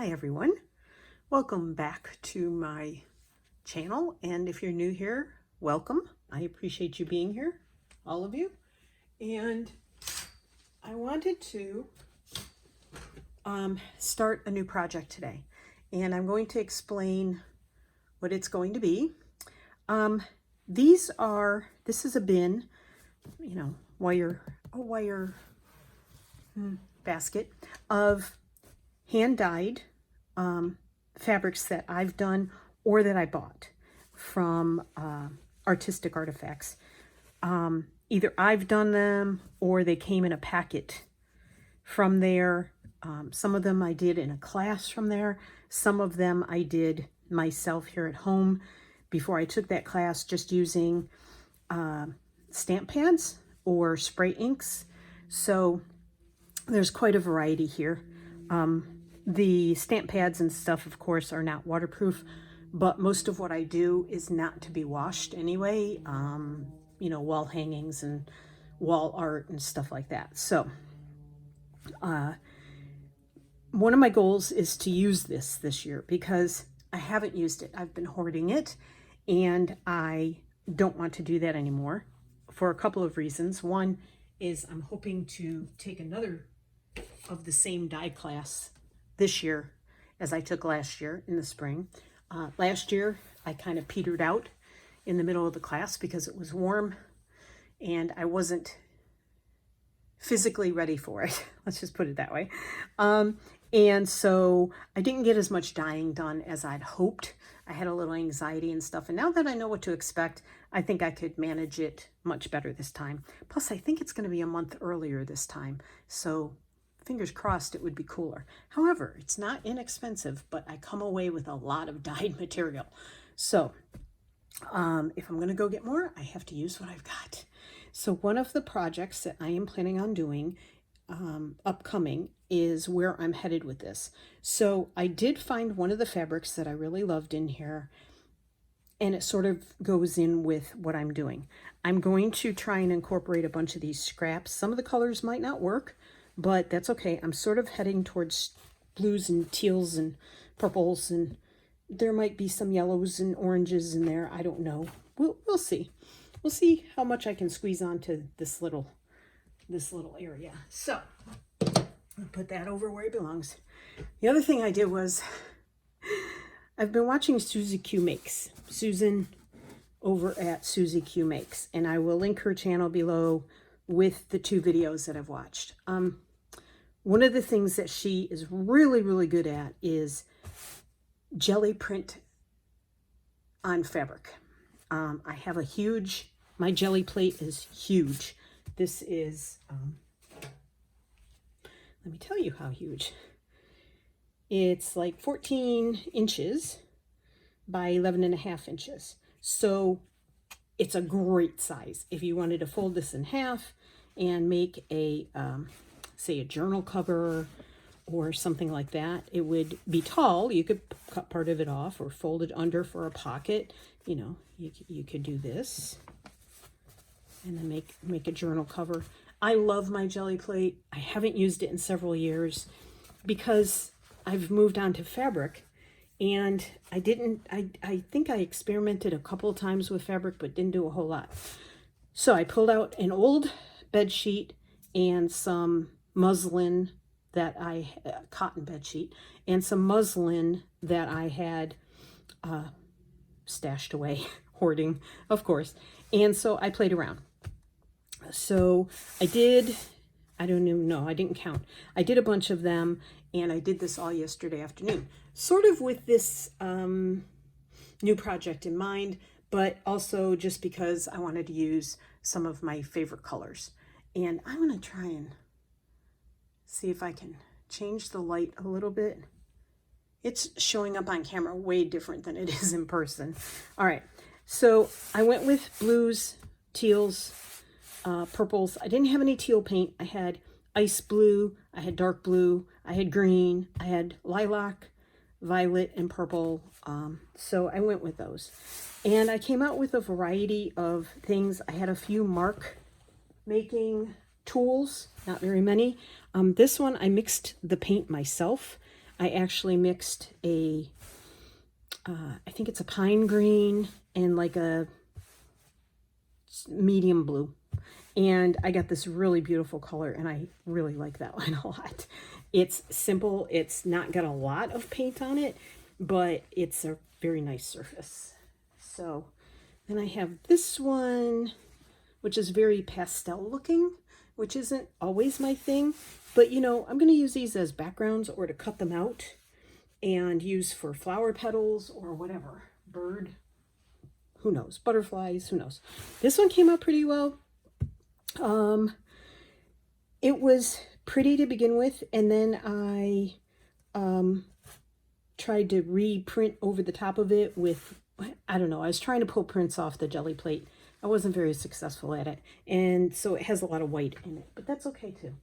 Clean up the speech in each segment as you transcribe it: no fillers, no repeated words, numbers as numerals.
Hi everyone, welcome back to my channel, and if you're new here, welcome. I appreciate you being here, all of you. And I wanted to start a new project today, and I'm going to explain what it's going to be. This is a bin, wire basket of hand-dyed fabrics that I've done or that I bought from Artistic Artifacts. Either I've done them or they came in a packet from there. Some of them I did in a class from there. Some of them I did myself here at home before I took that class, just using stamp pads or spray inks. So there's quite a variety here. The stamp pads and stuff, of course, are not waterproof, but most of what I do is not to be washed anyway. Wall hangings and wall art and stuff like that. So one of my goals is to use this year because I haven't used it. I've been hoarding it, and I don't want to do that anymore for a couple of reasons. One is I'm hoping to take another of the same dye class this year as I took last year in the spring. Last year I kind of petered out in the middle of the class because it was warm and I wasn't physically ready for it. Let's just put it that way. And so I didn't get as much dyeing done as I'd hoped. I had a little anxiety and stuff, and now that I know what to expect, I think I could manage it much better this time. Plus, I think it's going to be a month earlier this time, so fingers crossed it would be cooler. However, it's not inexpensive, but I come away with a lot of dyed material. So if I'm going to go get more, I have to use what I've got. So one of the projects that I am planning on doing upcoming is where I'm headed with this. So I did find one of the fabrics that I really loved in here, and it sort of goes in with what I'm doing. I'm going to try and incorporate a bunch of these scraps. Some of the colors might not work, but that's okay. I'm sort of heading towards blues and teals and purples, and there might be some yellows and oranges in there. I don't know. We'll see. We'll see how much I can squeeze onto this little area. So I'll put that over where it belongs. The other thing I did was I've been watching Susie Q Makes. Susan over at Susie Q Makes, and I will link her channel below with the 2 videos that I've watched. One of the things that she is really, really good at is jelly print on fabric. I have my jelly plate is huge. This is, let me tell you how huge. It's like 14 inches by 11.5 inches. So it's a great size. If you wanted to fold this in half and make a, say, a journal cover or something like that, it would be tall. You could cut part of it off or fold it under for a pocket. You could do this and then make a journal cover. I love my jelly plate. I haven't used it in several years because I've moved on to fabric, and I think I experimented a couple of times with fabric but didn't do a whole lot. So I pulled out an old bed sheet and some muslin cotton bed sheet, and some muslin that I had stashed away, hoarding, of course. And so I played around. So I didn't count. I did a bunch of them, and I did this all yesterday afternoon, sort of with this new project in mind, but also just because I wanted to use some of my favorite colors. And I'm going to try and see if I can change the light a little bit. It's showing up on camera way different than it is in person. All right, so I went with blues, teals, purples. I didn't have any teal paint. I had ice blue, I had dark blue, I had green, I had lilac, violet, and purple. So I went with those. And I came out with a variety of things. I had a few mark making tools, not very many. This one, I mixed the paint myself. I actually mixed I think it's a pine green and like a medium blue. And I got this really beautiful color, and I really like that one a lot. It's simple. It's not got a lot of paint on it, but it's a very nice surface. So then I have this one, which is very pastel looking, which isn't always my thing. But, you know, I'm going to use these as backgrounds or to cut them out and use for flower petals or whatever. Bird, who knows? Butterflies, who knows? This one came out pretty well. It was pretty to begin with, and then I tried to reprint over the top of it with, I don't know, I was trying to pull prints off the jelly plate. I wasn't very successful at it, and so it has a lot of white in it, but that's okay too.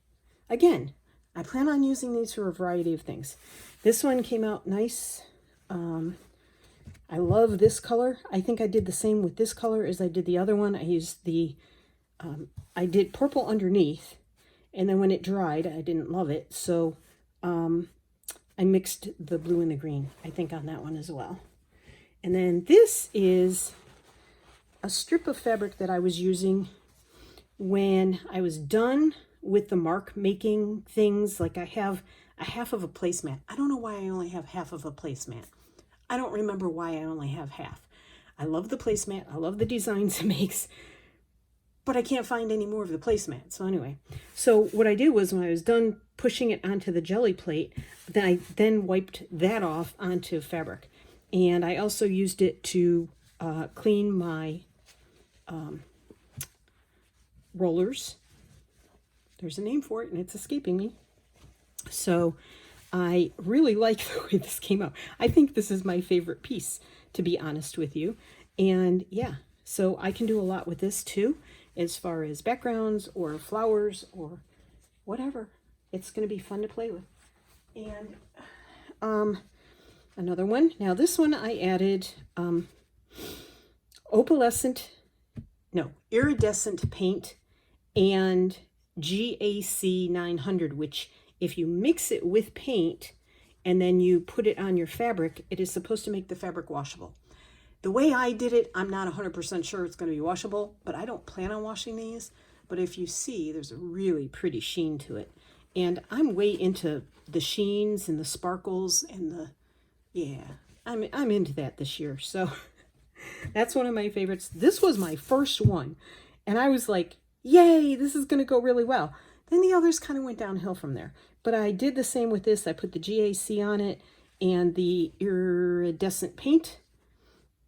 Again, I plan on using these for a variety of things. This one came out nice. I love this color. I think I did the same with this color as I did the other one. I used the, I did purple underneath, and then when it dried, I didn't love it. So I mixed the blue and the green, I think, on that one as well. And then this is a strip of fabric that I was using when I was done with the mark making things. Like I have a half of a placemat. I don't know why I only have half of a placemat. I don't remember why I only have half. I love the placemat. I love the designs it makes, but I can't find any more of the placemat. So anyway, so what I did was when I was done pushing it onto the jelly plate, then I then wiped that off onto fabric. And I also used it to clean my rollers. There's a name for it and it's escaping me. So I really like the way this came out. I think this is my favorite piece, to be honest with you. And yeah, so I can do a lot with this too, as far as backgrounds or flowers or whatever. It's going to be fun to play with. And another one. Now this one I added iridescent paint and GAC 900, which if you mix it with paint and then you put it on your fabric, it is supposed to make the fabric washable. The way I did it, I'm not 100% sure it's going to be washable, but I don't plan on washing these. But if you see, there's a really pretty sheen to it. And I'm way into the sheens and the sparkles and the, yeah, I'm into that this year. So that's one of my favorites. This was my first one. And I was like, yay, this is going to go really well. Then the others kind of went downhill from there. But I did the same with this. I put the GAC on it and the iridescent paint,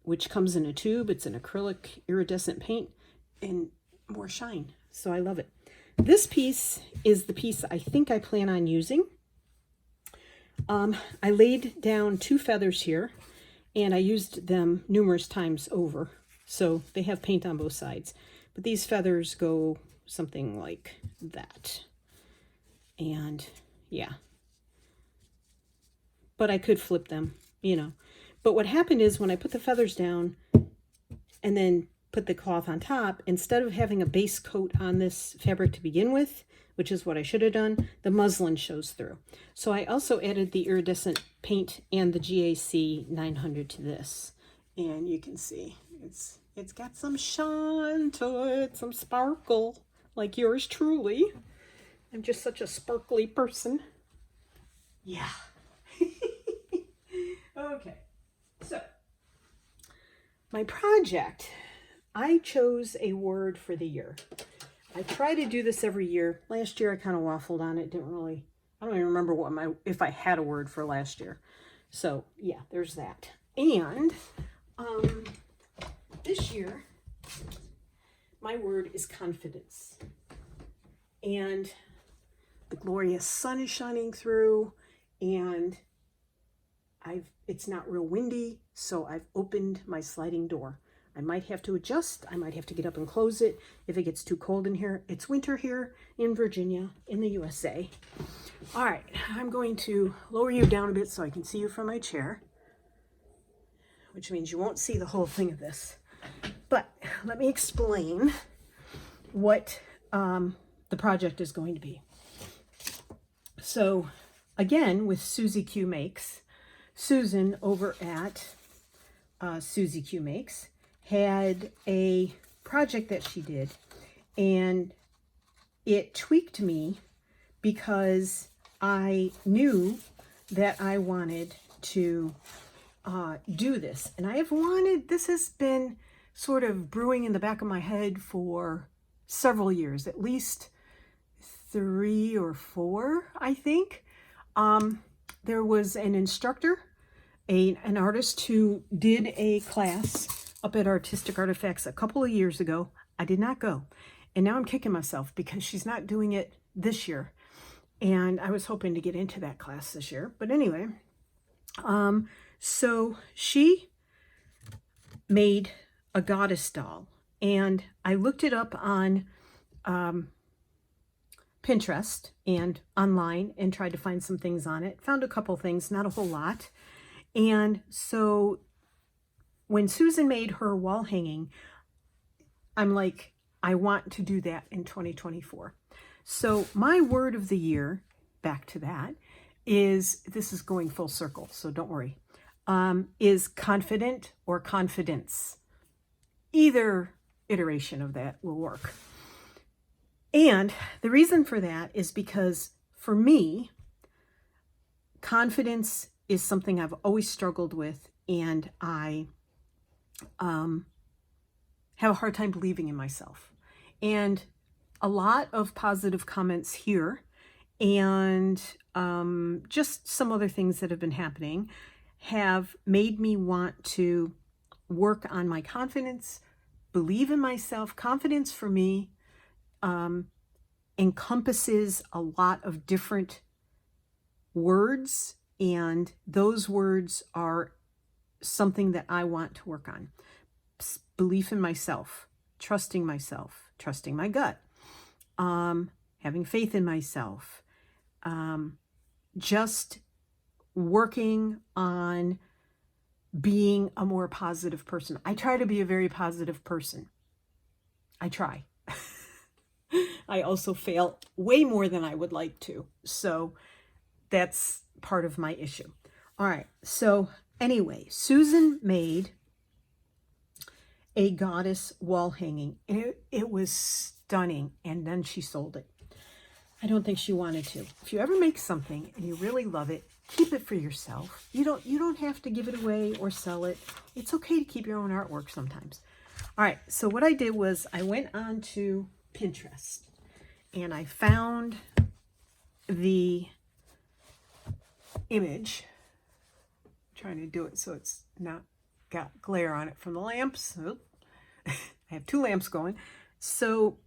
which comes in a tube. It's an acrylic iridescent paint and more shine. So I love it. This piece is the piece I think I plan on using. I laid down 2 feathers here and I used them numerous times over. So they have paint on both sides. But these feathers go something like that. And yeah. But I could flip them, you know. But what happened is when I put the feathers down and then put the cloth on top, instead of having a base coat on this fabric to begin with, which is what I should have done, the muslin shows through. So I also added the iridescent paint and the GAC 900 to this. And you can see it's got some shine to it, some sparkle, like yours truly. I'm just such a sparkly person. Yeah. Okay. So, my project, I chose a word for the year. I try to do this every year. Last year I kind of waffled on it. I don't even remember if I had a word for last year. So, yeah, there's that. And this year, my word is confidence. And the glorious sun is shining through, and it's not real windy, so I've opened my sliding door. I might have to adjust. I might have to get up and close it if it gets too cold in here. It's winter here in Virginia, in the USA. All right, I'm going to lower you down a bit so I can see you from my chair, which means you won't see the whole thing of this. But let me explain what the project is going to be. So again with Susie Q Makes. Susan over at Susie Q Makes had a project that she did, and it tweaked me because I knew that I wanted to do this. And this has been sort of brewing in the back of my head for several years, at least 3 or 4, I think. There was an instructor, an artist who did a class up at Artistic Artifacts a couple of years ago. I did not go. And now I'm kicking myself because she's not doing it this year. And I was hoping to get into that class this year. But anyway, so she made a goddess doll. And I looked it up on Pinterest and online and tried to find some things on it. Found a couple things, not a whole lot. And so when Susan made her wall hanging, I'm like, I want to do that in 2024. So my word of the year, back to that, is, this is going full circle, so don't worry, is confident or confidence. Either iteration of that will work. And the reason for that is because for me, confidence is something I've always struggled with, and I have a hard time believing in myself. And a lot of positive comments here and just some other things that have been happening have made me want to work on my confidence, believe in myself. Confidence for me encompasses a lot of different words, and those words are something that I want to work on. Belief in myself, trusting my gut, having faith in myself, just working on being a more positive person. I try to be a very positive person. I try. I also fail way more than I would like to. So that's part of my issue. All right. So anyway, Susan made a goddess wall hanging. It was stunning. And then she sold it. I don't think she wanted to. If you ever make something and you really love it, keep it for yourself. You don't have to give it away or sell it. It's okay to keep your own artwork sometimes. All right. So what I did was I went on to Pinterest and I found the image. I'm trying to do it so it's not got glare on it from the lamps. Oh, I have 2 lamps going. So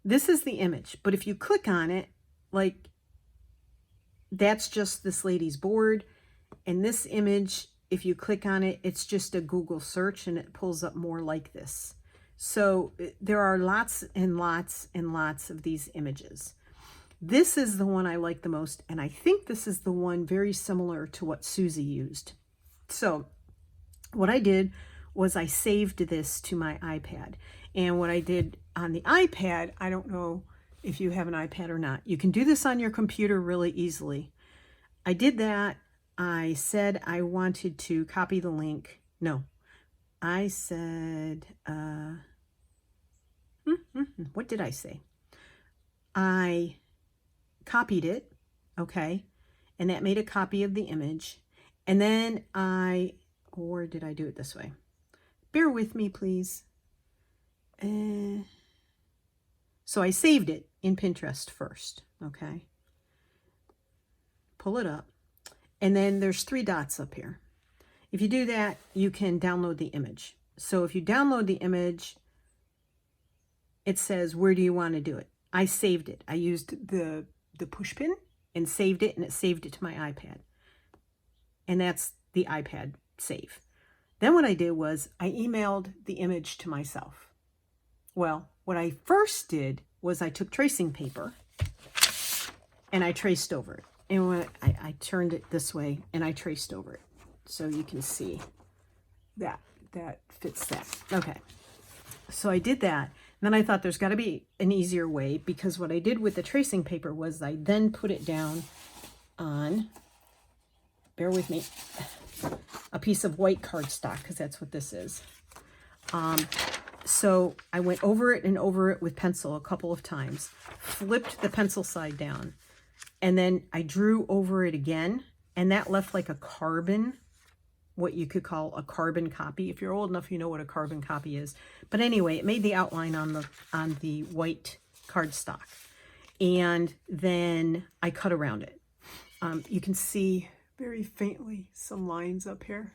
this is the image, but if you click on it, like, that's just this lady's board. And this image, if you click on it, it's just a Google search and it pulls up more like this. So there are lots and lots and lots of these images. This is the one I like the most, and I think this is the one very similar to what Susie used. So what I did was I saved this to my iPad. And what I did on the iPad, I don't know if you have an iPad or not. You can do this on your computer really easily. I did that. I said I wanted to copy the link. No, I said, what did I say? I copied it, okay, and that made a copy of the image. And then or did I do it this way? Bear with me, please. So I saved it in Pinterest first, okay? Pull it up. And then there's 3 dots up here. If you do that, you can download the image. So if you download the image, it says, where do you want to do it? I saved it. I used the push pin and saved it, and it saved it to my iPad. And that's the iPad save. Then what I did was I emailed the image to myself. Well, what I first did was I took tracing paper and I traced over it. And when I turned it this way and I traced over it. So you can see that fits that. Okay. So I did that. Then I thought there's got to be an easier way, because what I did with the tracing paper was I then put it down on, bear with me, a piece of white cardstock, because that's what this is. So I went over it and over it with pencil a couple of times, flipped the pencil side down, and then I drew over it again, and that left like a carbon, what you could call a carbon copy. If you're old enough, you know what a carbon copy is. But anyway, it made the outline on the white cardstock. And then I cut around it. You can see very faintly some lines up here.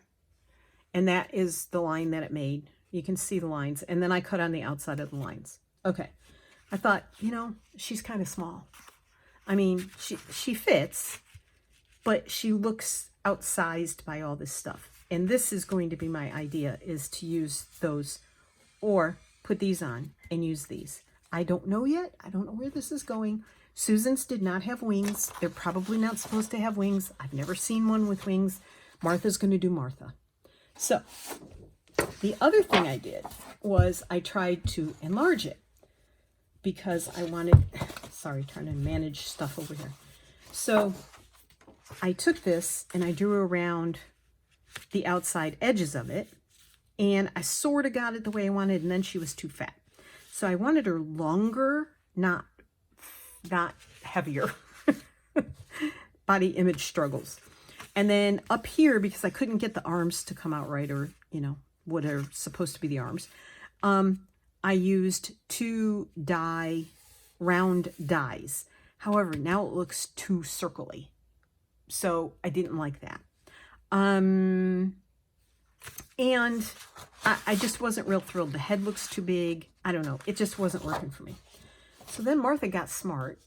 And that is the line that it made. You can see the lines. And then I cut on the outside of the lines. Okay. I thought, you know, she's kind of small. I mean, she fits, but she looks outsized by all this stuff. And this is going to be my idea, is to use those or put these on and use these. I don't know yet. I don't know where this is going. Susan's did not have wings. They're probably not supposed to have wings. I've never seen one with wings. Martha's going to do Martha. So the other thing I did was I tried to enlarge it because I wanted, sorry, trying to manage stuff over here. So I took this and I drew around the outside edges of it, and I sort of got it the way I wanted, and then she was too fat. So I wanted her longer, not heavier. Body image struggles. And then up here, because I couldn't get the arms to come out right, or, you know, what are supposed to be the arms, I used 2 round dies. However, now it looks too circly. So I didn't like that. And I just wasn't real thrilled. The head looks too big. I don't know. It just wasn't working for me. So then Martha got smart.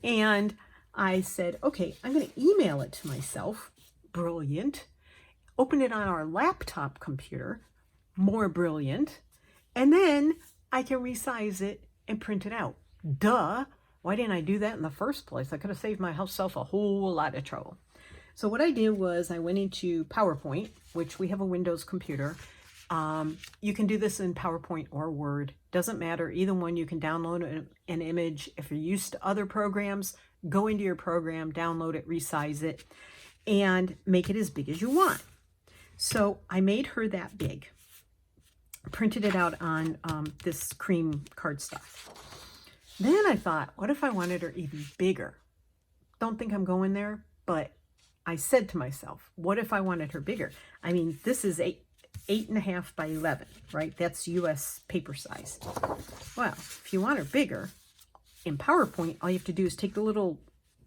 And I said, okay, I'm going to email it to myself. Brilliant. Open it on our laptop computer. More brilliant. And then I can resize it and print it out. Duh. Why didn't I do that in the first place? I could have saved myself a whole lot of trouble. So what I did was I went into PowerPoint, which we have a Windows computer. You can do this in PowerPoint or Word. Doesn't matter. Either one, you can download an image. If you're used to other programs, go into your program, download it, resize it, and make it as big as you want. So I made her that big. Printed it out on this cream cardstock. Then I thought, what if I wanted her even bigger? Don't think I'm going there, but I said to myself, what if I wanted her bigger? I mean, this is 8.5 by 11, right? That's US paper size. Well, if you want her bigger, in PowerPoint, all you have to do is take the little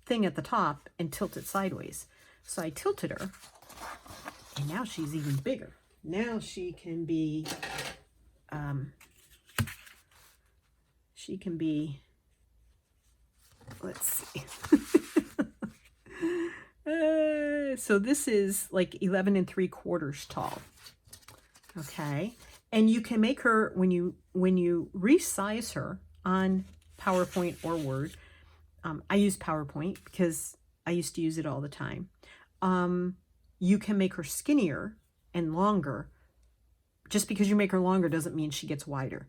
thing at the top and tilt it sideways. So I tilted her, and now she's even bigger. Now she can be, let's see. So this is like 11 3/4 tall. Okay. And you can make her, when you resize her on PowerPoint or Word, I use PowerPoint because I used to use it all the time. You can make her skinnier and longer. Just because you make her longer doesn't mean she gets wider,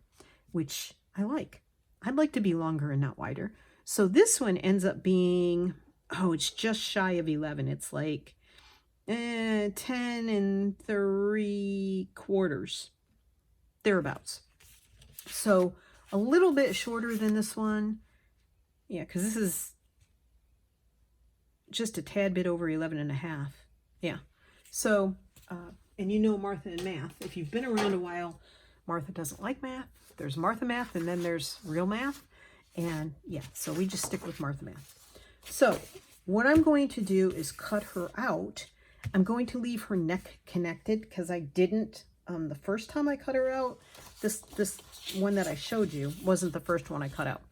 which I like. I'd like to be longer and not wider. So this one ends up being, oh, it's just shy of 11. It's like 10 3/4, thereabouts. So a little bit shorter than this one. Yeah, because this is just a tad bit over 11.5. Yeah. So, and you know Martha and math. If you've been around a while, Martha doesn't like math. There's Martha math, and then there's real math. And yeah, so we just stick with Martha math. So what I'm going to do is cut her out. I'm going to leave her neck connected because I didn't the first time I cut her out. This one that I showed you wasn't the first one I cut out.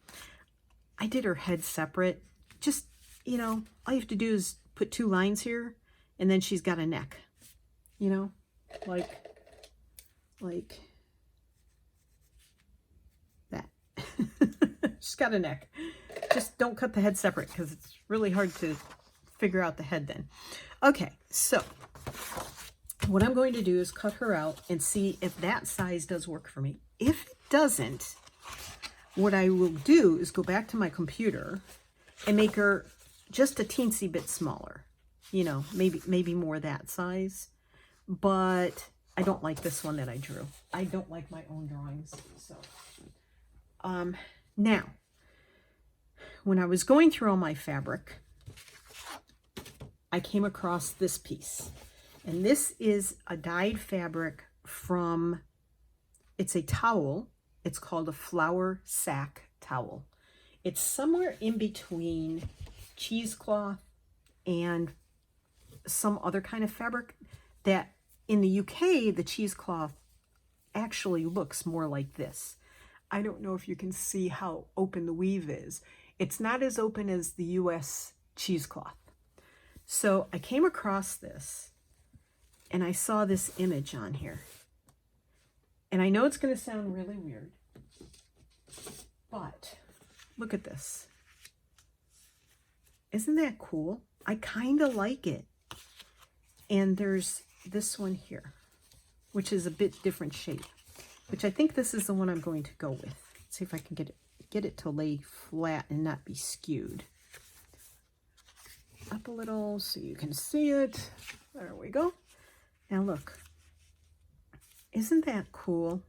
I did her head separate. Just, you know, all you have to do is put 2 lines here, and then she's got a neck. You know, like that. She's got a neck. Just don't cut the head separate because it's really hard to figure out the head then. Okay, so what I'm going to do is cut her out and see if that size does work for me. If it doesn't, what I will do is go back to my computer and make her just a teensy bit smaller, you know, maybe more that size, but I don't like this one that I drew. I don't like my own drawings. So now when I was going through all my fabric, I came across this piece, and this is a dyed fabric from, it's a towel. It's called a flour sack towel. It's somewhere in between cheesecloth and some other kind of fabric that in the UK, the cheesecloth actually looks more like this. I don't know if you can see how open the weave is. It's not as open as the US cheesecloth. So I came across this and I saw this image on here. And I know it's going to sound really weird, but look at this. Isn't that cool? I kind of like it. And there's this one here, which is a bit different shape, which I think this is the one I'm going to go with. Let's see if I can get it to lay flat and not be skewed. Up a little so you can see it. There we go. Now look. Isn't that cool?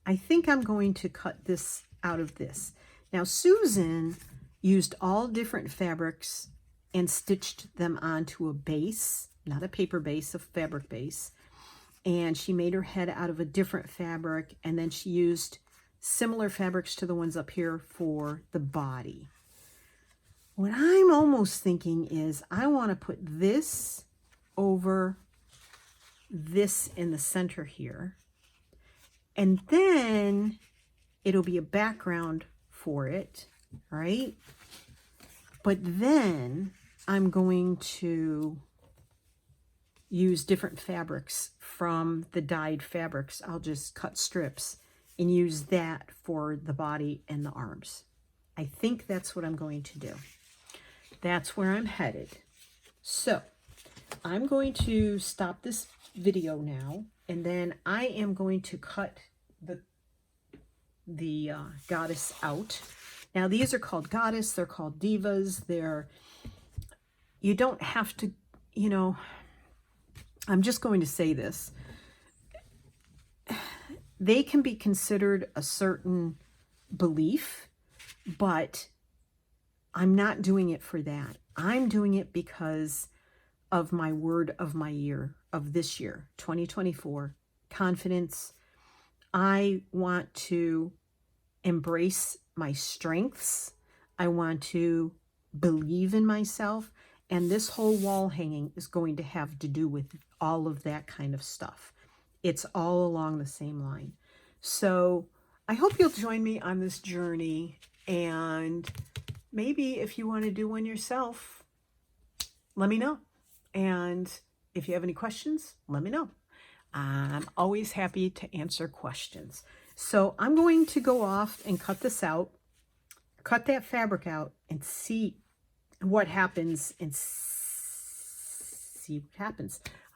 I think I'm going to cut this out of this. Now Susan used all different fabrics and stitched them onto a base, not a paper base, a fabric base. And she made her head out of a different fabric, and then she used similar fabrics to the ones up here for the body. What I'm almost thinking is I want to put this over this in the center here, and then it'll be a background for it, right? But then I'm going to use different fabrics from the dyed fabrics. I'll just cut strips and use that for the body and the arms. I think that's what I'm going to do. That's where I'm headed. So I'm going to stop this video now, and then I am going to cut the goddess out. Now these are called goddess, they're called divas. You don't have to, you know, I'm just going to say this. They can be considered a certain belief, but I'm not doing it for that. I'm doing it because of my word of my year, of this year, 2024, confidence. I want to embrace my strengths. I want to believe in myself. And this whole wall hanging is going to have to do with all of that kind of stuff. It's all along the same line. So I hope you'll join me on this journey, and maybe if you want to do one yourself, let me know. And if you have any questions, let me know. I'm always happy to answer questions. So I'm going to go off and cut this out, cut that fabric out, and see what happens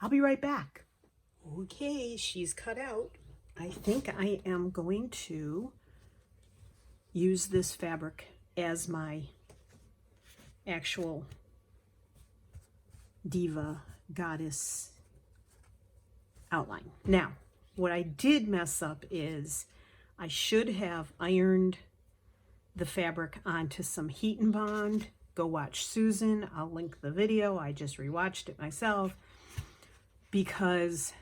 I'll be right back. Okay, she's cut out. I think I am going to use this fabric as my actual diva goddess outline. Now, what I did mess up is I should have ironed the fabric onto some Heat and Bond. Go watch Susan. I'll link the video. I just rewatched it myself because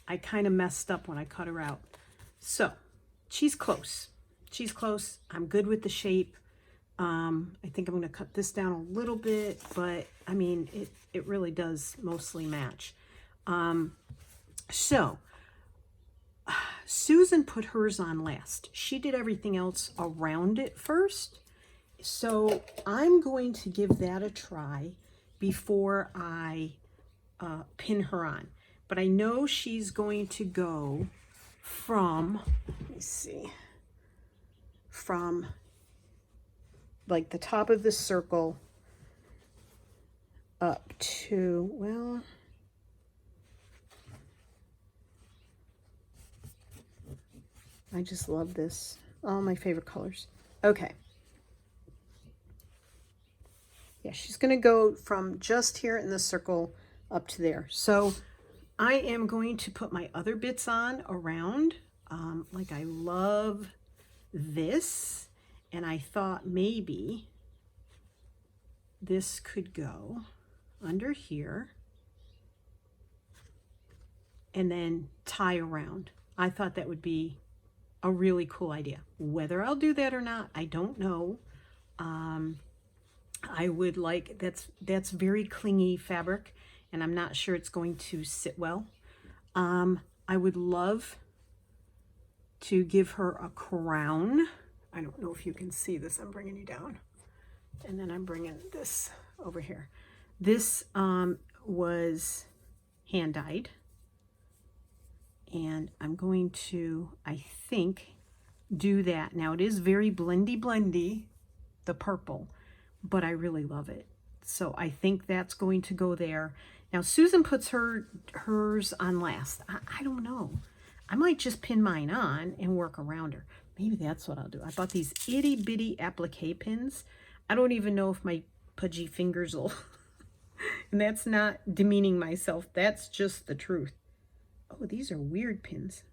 I kind of messed up when I cut her out. So she's close. She's close. I'm good with the shape. I think I'm going to cut this down a little bit, but I mean, it really does mostly match. So Susan put hers on last. She did everything else around it first. So I'm going to give that a try before I pin her on. But I know she's going to go from, let me see, from like the top of the circle up to, well, I just love this. All my favorite colors. Okay. Yeah, she's going to go from just here in the circle up to there. So I am going to put my other bits on around. Like I love this, and I thought maybe this could go under here and then tie around. I thought that would be a really cool idea. Whether I'll do that or not, I don't know. I would like, that's very clingy fabric, and I'm not sure it's going to sit well. I would love to give her a crown. I don't know if you can see this. I'm bringing you down. And then I'm bringing this over here. This was hand dyed. And I'm going to, I think, do that. Now it is very blendy, the purple, but I really love it. So I think that's going to go there. Now Susan puts hers on last. I don't know. I might just pin mine on and work around her. Maybe that's what I'll do. I bought these itty bitty applique pins. I don't even know if my pudgy fingers will. And that's not demeaning myself. That's just the truth. Oh, these are weird pins.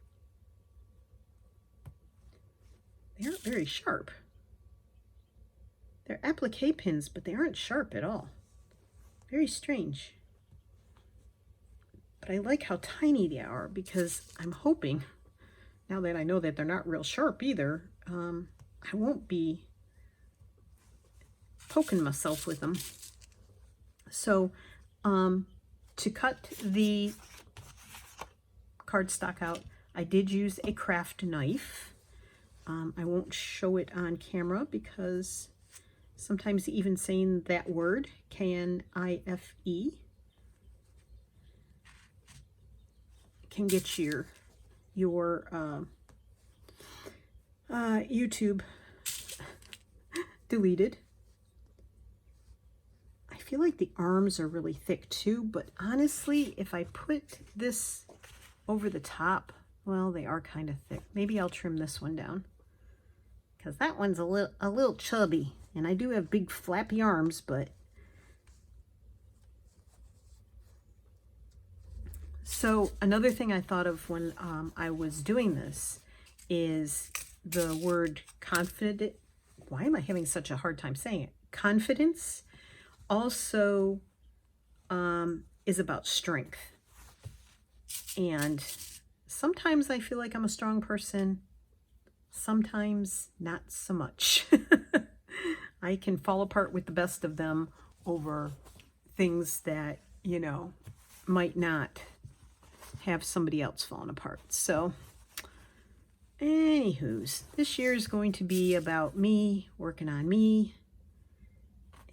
They aren't very sharp. They're applique pins, but they aren't sharp at all. Very strange. But I like how tiny they are, because I'm hoping, now that I know that they're not real sharp either, I won't be poking myself with them. So to cut the cardstock out, I did use a craft knife. I won't show it on camera because sometimes even saying that word, K-N-I-F-E, can get your YouTube deleted. I feel like the arms are really thick too, but honestly, if I put this over the top, well, they are kind of thick. Maybe I'll trim this one down, because that one's a little chubby, and I do have big flappy arms, but so another thing I thought of when I was doing this is the word confident. Why am I having such a hard time saying it? Confidence also is about strength. And sometimes I feel like I'm a strong person, sometimes not so much. I can fall apart with the best of them over things that, you know, might not have somebody else falling apart. So, anywho's, this year is going to be about me, working on me.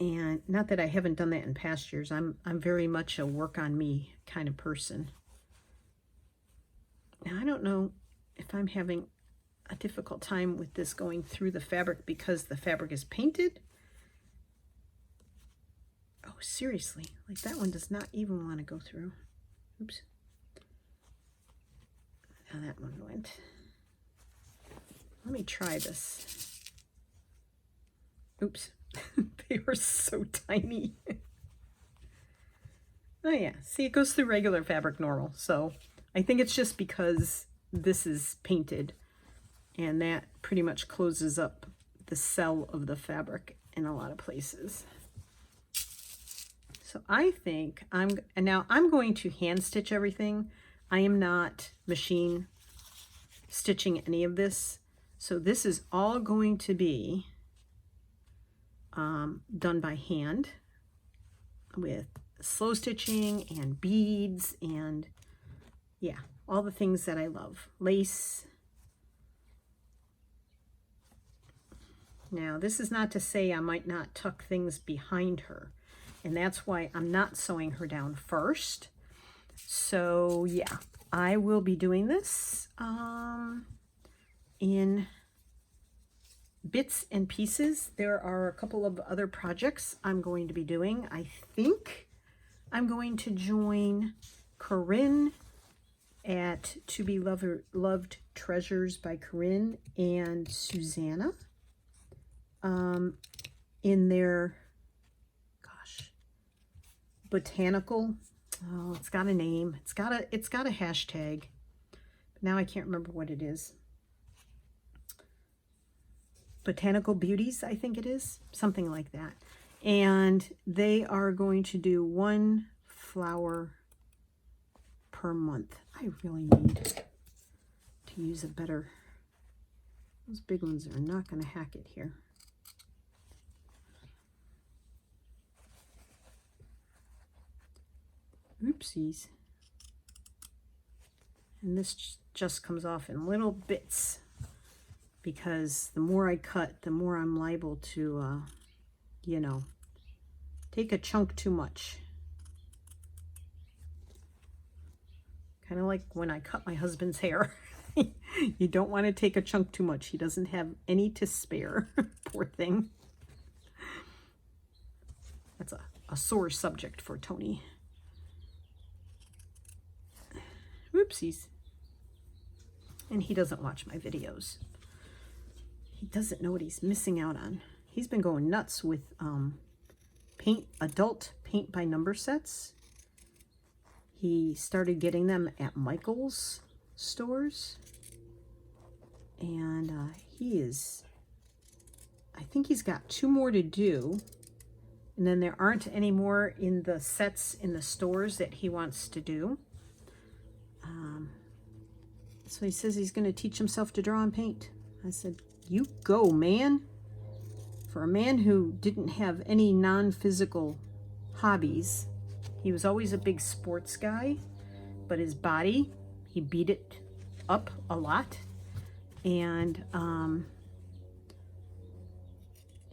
And not that I haven't done that in past years. I'm very much a work on me kind of person. Now, I don't know if I'm having a difficult time with this going through the fabric because the fabric is painted. Oh, seriously, like that one does not even want to go through. Oops. Now that one went. Let me try this. Oops. They are so tiny. Oh yeah, see, it goes through regular fabric normal. So I think it's just because this is painted, and that pretty much closes up the cell of the fabric in a lot of places. So I think I'm going to hand stitch everything. I am not machine stitching any of this. So this is all going to be done by hand with slow stitching and beads and yeah, all the things that I love. Lace. Now, this is not to say I might not tuck things behind her, and that's why I'm not sewing her down first. So yeah, I will be doing this in bits and pieces. There are a couple of other projects I'm going to be doing. I think I'm going to join Corinne at To Be Loved Treasures by Corinne and Susanna in their, Botanical. Oh, it's got a name. It's got a hashtag. Now I can't remember what it is. Botanical Beauties, I think it is. Something like that. And they are going to do 1 flower per month. I really need to use a better... Those big ones are not going to hack it here. Oopsies. And this just comes off in little bits, because the more I cut, the more I'm liable to, you know, take a chunk too much. Kind of like when I cut my husband's hair. You don't want to take a chunk too much. He doesn't have any to spare. Poor thing. That's a sore subject for Tony. Oopsies. And he doesn't watch my videos. He doesn't know what he's missing out on. He's been going nuts with adult paint by number sets. He started getting them at Michael's stores. And I think he's got 2 more to do. And then there aren't any more in the sets in the stores that he wants to do. So he says he's going to teach himself to draw and paint. I said, you go, man. For a man who didn't have any non-physical hobbies, he was always a big sports guy, but his body, he beat it up a lot. And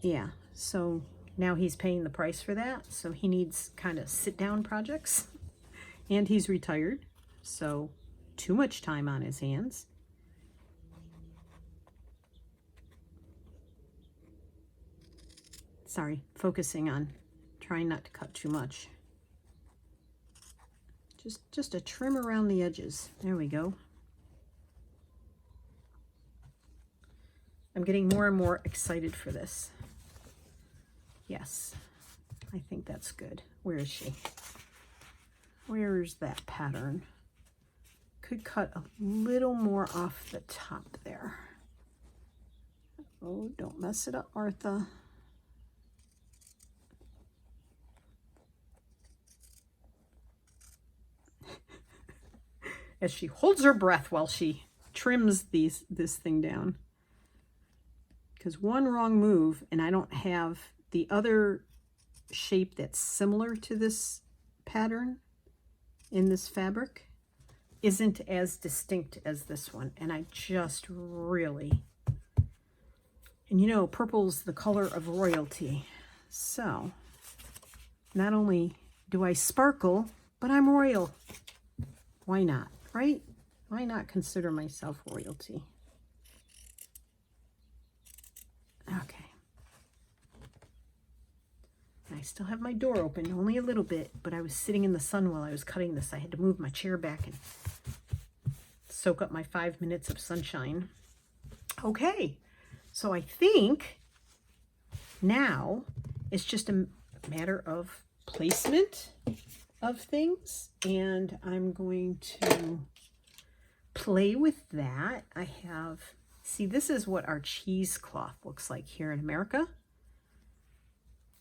yeah, so now he's paying the price for that. So he needs kind of sit-down projects. And he's retired, so too much time on his hands. Sorry, focusing on trying not to cut too much. Just a trim around the edges. There we go. I'm getting more and more excited for this. Yes, I think that's good. Where is she? Where's that pattern? Could cut a little more off the top there. Oh, don't mess it up, Martha. As she holds her breath while she trims this thing down. Because one wrong move, and I don't have the other shape that's similar to this pattern in this fabric, isn't as distinct as this one. And I just really, and you know, purple's the color of royalty. So not only do I sparkle, but I'm royal. Why not, right? Why not consider myself royalty? Okay. I still have my door open, only a little bit, but I was sitting in the sun while I was cutting this. I had to move my chair back and soak up my 5 minutes of sunshine. Okay, so I think now it's just a matter of placement of things, and I'm going to play with that. I have, see, this is what our cheesecloth looks like here in America.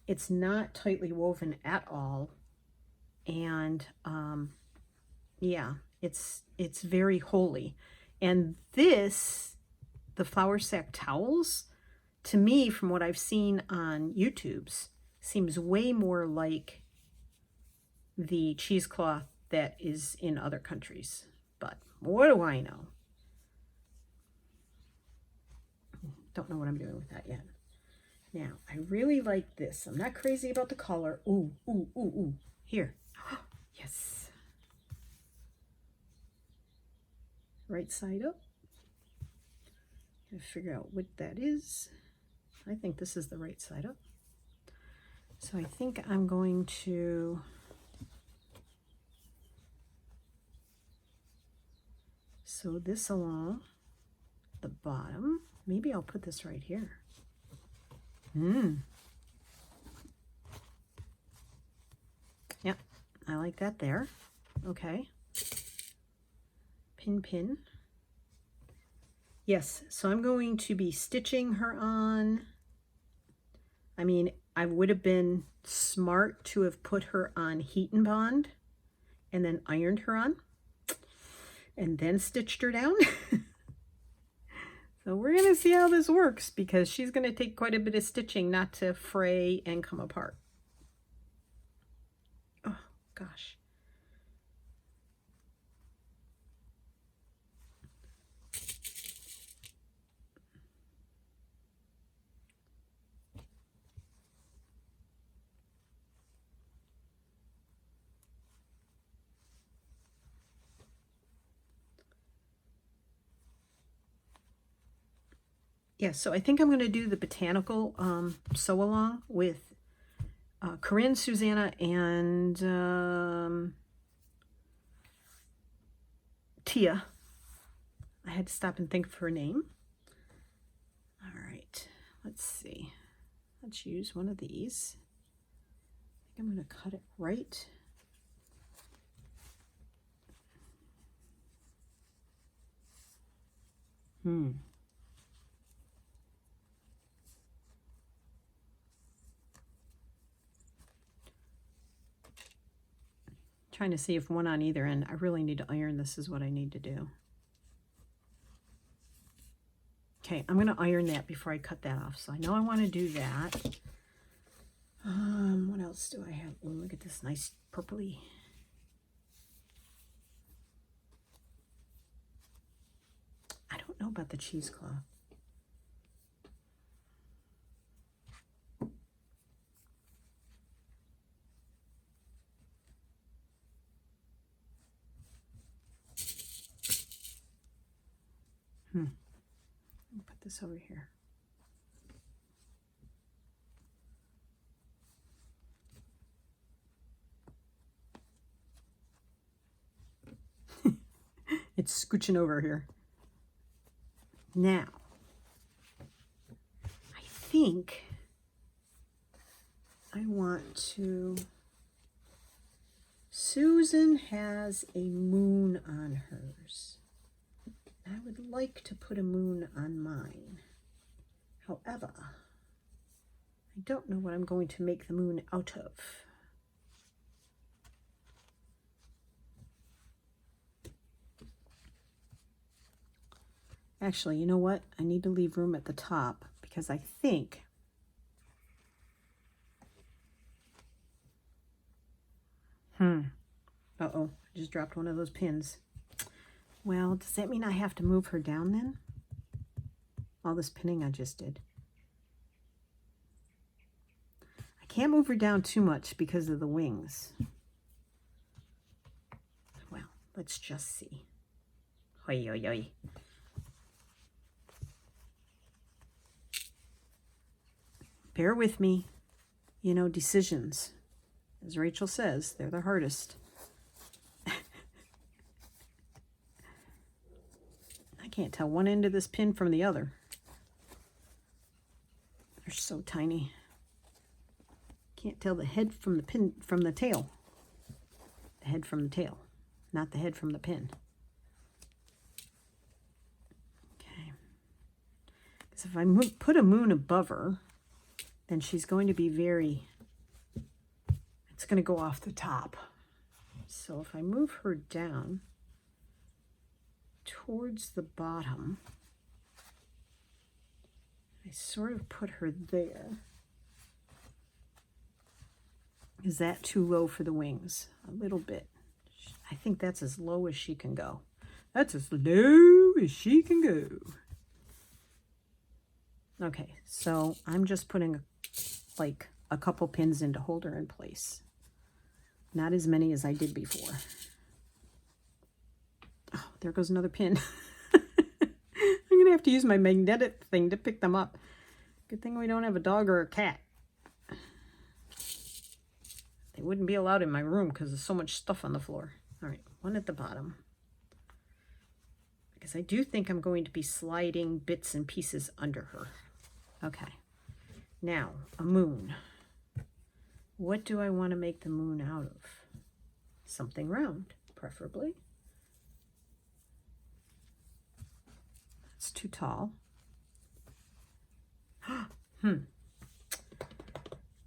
It's not tightly woven at all, and yeah, it's very holey. And this, the flour sack towels, to me, from what I've seen on YouTube's, seems way more like the cheesecloth that is in other countries. But what do I know? Don't know what I'm doing with that yet. Now, I really like this. I'm not crazy about the color. Ooh, ooh, ooh, ooh. Here. Yes. Right side up. Gotta figure out what that is. I think this is the right side up. So I think I'm going to sew this along the bottom. Maybe I'll put this right here. Yep, I like that there. Okay. Pin, pin. Yes, so I'm going to be stitching her on. I mean, I would have been smart to have put her on Heat and Bond and then ironed her on and then stitched her down. So we're going to see how this works, because she's going to take quite a bit of stitching not to fray and come apart. Oh, gosh. Yeah, so I think I'm going to do the botanical sew along with Corinne, Susanna, and Tia. I had to stop and think of her name. All right, let's see. Let's use one of these. I think I'm going to cut it right. Trying to see if one on either end. I really need to iron. This is what I need to do. Okay, I'm going to iron that before I cut that off. So I know I want to do that. What else do I have? Oh, look at this nice purpley. I don't know about the cheesecloth. I'll put this over here. It's scooching over here. Now, I think I want to... Susan has a moon on hers. I would like to put a moon on mine. However, I don't know what I'm going to make the moon out of. Actually, you know what? I need to leave room at the top, because I think uh-oh, I just dropped one of those pins. Well, does that mean I have to move her down then? All this pinning I just did. I can't move her down too much because of the wings. Well, let's just see. Hoi, hoi, hoi. Bear with me. You know, decisions, as Rachel says, they're the hardest. I can't tell one end of this pin from the other. They're so tiny. Can't tell the head from the pin from the tail. The head from the tail, not the head from the pin. Okay. Because if I put a moon above her, then she's going to be very... It's going to go off the top. So if I move her down towards the bottom, I sort of put her there. Is that too low for the wings? A little bit. I think that's as low as she can go. That's as low as she can go. Okay, so I'm just putting like a couple pins in to hold her in place. Not as many as I did before. Oh, there goes another pin. I'm going to have to use my magnetic thing to pick them up. Good thing we don't have a dog or a cat. They wouldn't be allowed in my room because there's so much stuff on the floor. All right, one at the bottom. Because I do think I'm going to be sliding bits and pieces under her. Okay, now a moon. What do I want to make the moon out of? something round, preferably. That's too tall.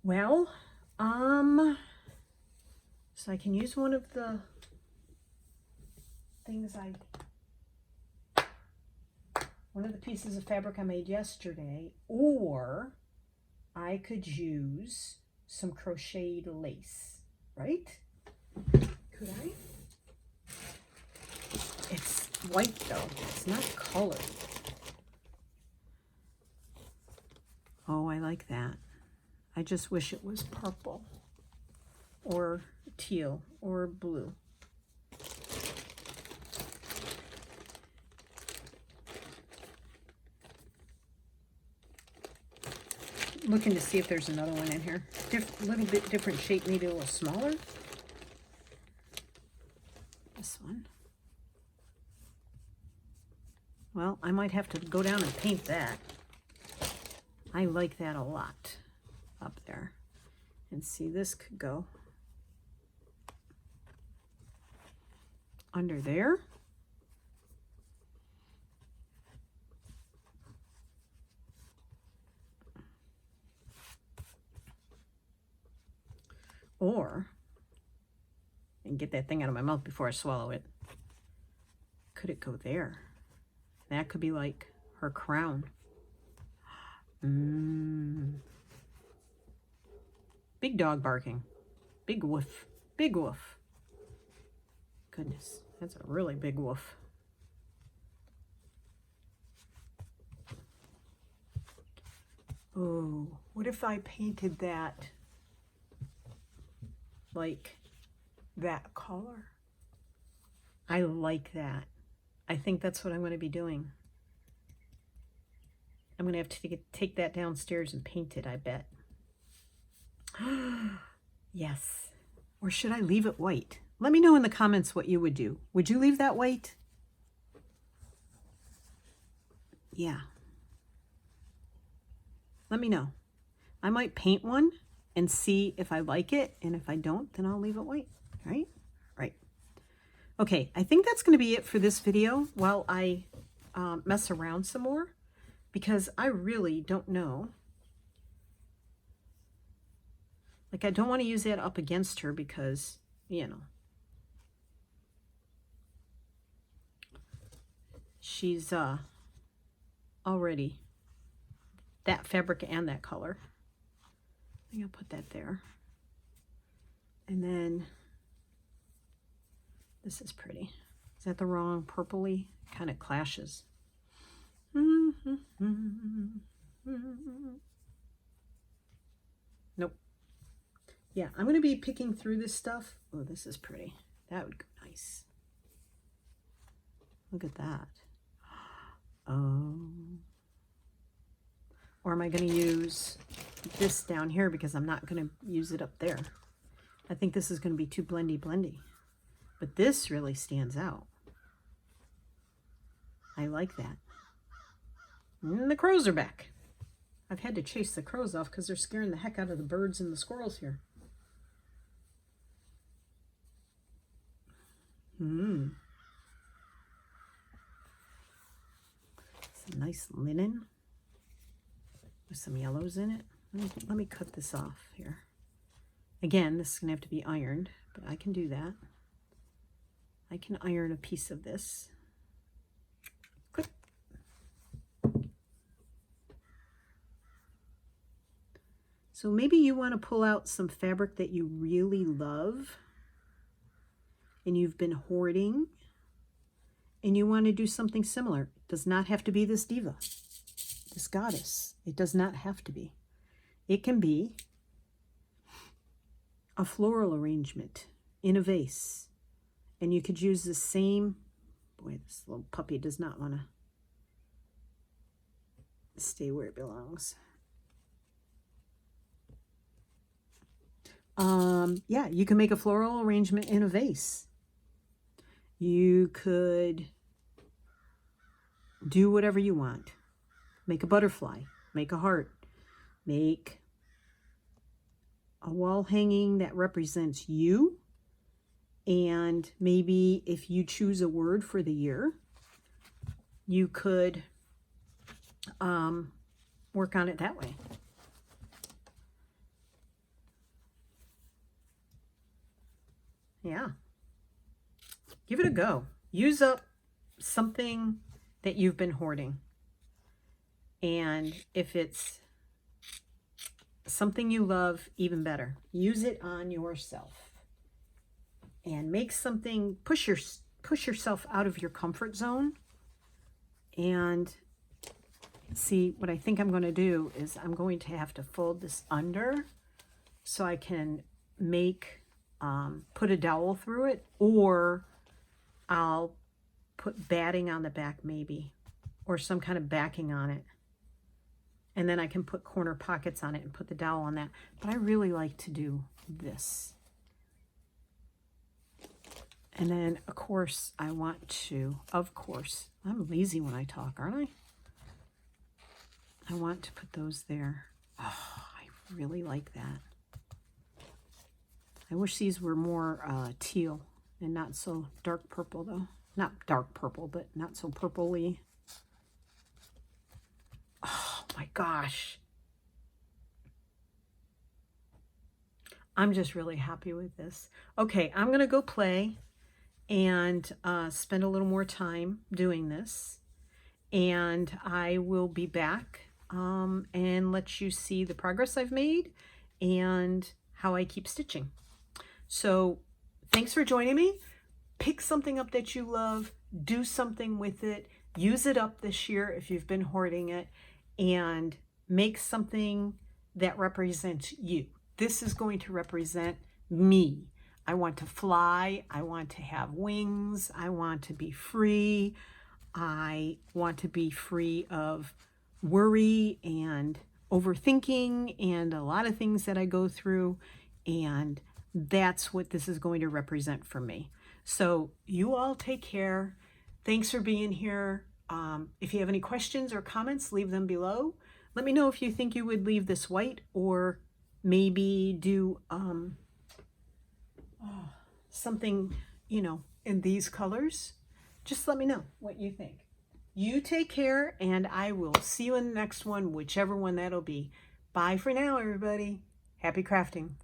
Well, so I can use one of the one of the pieces of fabric I made yesterday, or I could use some crocheted lace, right? Could I? It's white though, it's not colored. Oh, I like that. I just wish it was purple or teal or blue. Looking to see if there's another one in here. Little bit different shape, maybe a little smaller. This one. Well, I might have to go down and paint that. I like that a lot up there. And see, this could go under there. Or, and get that thing out of my mouth before I swallow it. Could it go there? That could be like her crown. Big dog barking. Big woof. Big woof. Goodness, that's a really big woof. Oh, what if I painted that like that color? I like that. I think that's what I'm going to be doing. I'm going to have to take that downstairs and paint it, I bet. Yes. Or should I leave it white? Let me know in the comments what you would do. Would you leave that white? Yeah. Let me know. I might paint one and see if I like it. And if I don't, then I'll leave it white. Right? Right. Okay, I think that's going to be it for this video while I mess around some more, because I really don't know. Like, I don't want to use that up against her because, you know, she's already that fabric and that color. I think I'll put that there. And then this is pretty. Is that the wrong purpley? Kind of clashes. Nope. Yeah, I'm going to be picking through this stuff. Oh, this is pretty. That would go nice. Look at that. Oh. Or am I going to use this down here because I'm not going to use it up there? I think this is going to be too blendy. But this really stands out. I like that. And the crows are back. I've had to chase the crows off because they're scaring the heck out of the birds and the squirrels here. Some nice linen with some yellows in it. Let me cut this off here. Again, this is going to have to be ironed, but I can do that. I can iron a piece of this. Click. So maybe you want to pull out some fabric that you really love and you've been hoarding, and you want to do something similar. It does not have to be this diva, this goddess. It does not have to be. It can be a floral arrangement in a vase. And you could use the same, boy, this little puppy does not want to stay where it belongs. Yeah, you can make a floral arrangement in a vase. You could do whatever you want. Make a butterfly, make a heart, make a wall hanging that represents you And maybe if you choose a word for the year, you could work on it that way. Yeah. Give it a go. Use up something that you've been hoarding. And if it's something you love, even better. Use it on yourself. And make something, push yourself out of your comfort zone. And see, what I think I'm going to do is I'm going to have to fold this under so I can make, put a dowel through it, or I'll put batting on the back maybe, or some kind of backing on it. And then I can put corner pockets on it and put the dowel on that. But I really like to do this. And then, of course, I want to, I'm lazy when I talk, aren't I? I want to put those there. Oh, I really like that. I wish these were more teal and not so dark purple, though. Not dark purple, but not so purpley. Oh, my gosh. I'm just really happy with this. Okay, I'm going to go play and spend a little more time doing this. And I will be back and let you see the progress I've made and how I keep stitching. So thanks for joining me. Pick something up that you love, do something with it, use it up this year if you've been hoarding it, and make something that represents you. This is going to represent me. I want to fly, I want to have wings, I want to be free, I want to be free of worry and overthinking and a lot of things that I go through, and that's what this is going to represent for me. So you all take care. Thanks for being here. If you have any questions or comments, leave them below. Let me know if you think you would leave this white or maybe do something, you know, in these colors. Just let me know what you think. You take care, and I will see you in the next one, whichever one that'll be. Bye for now, everybody. Happy crafting.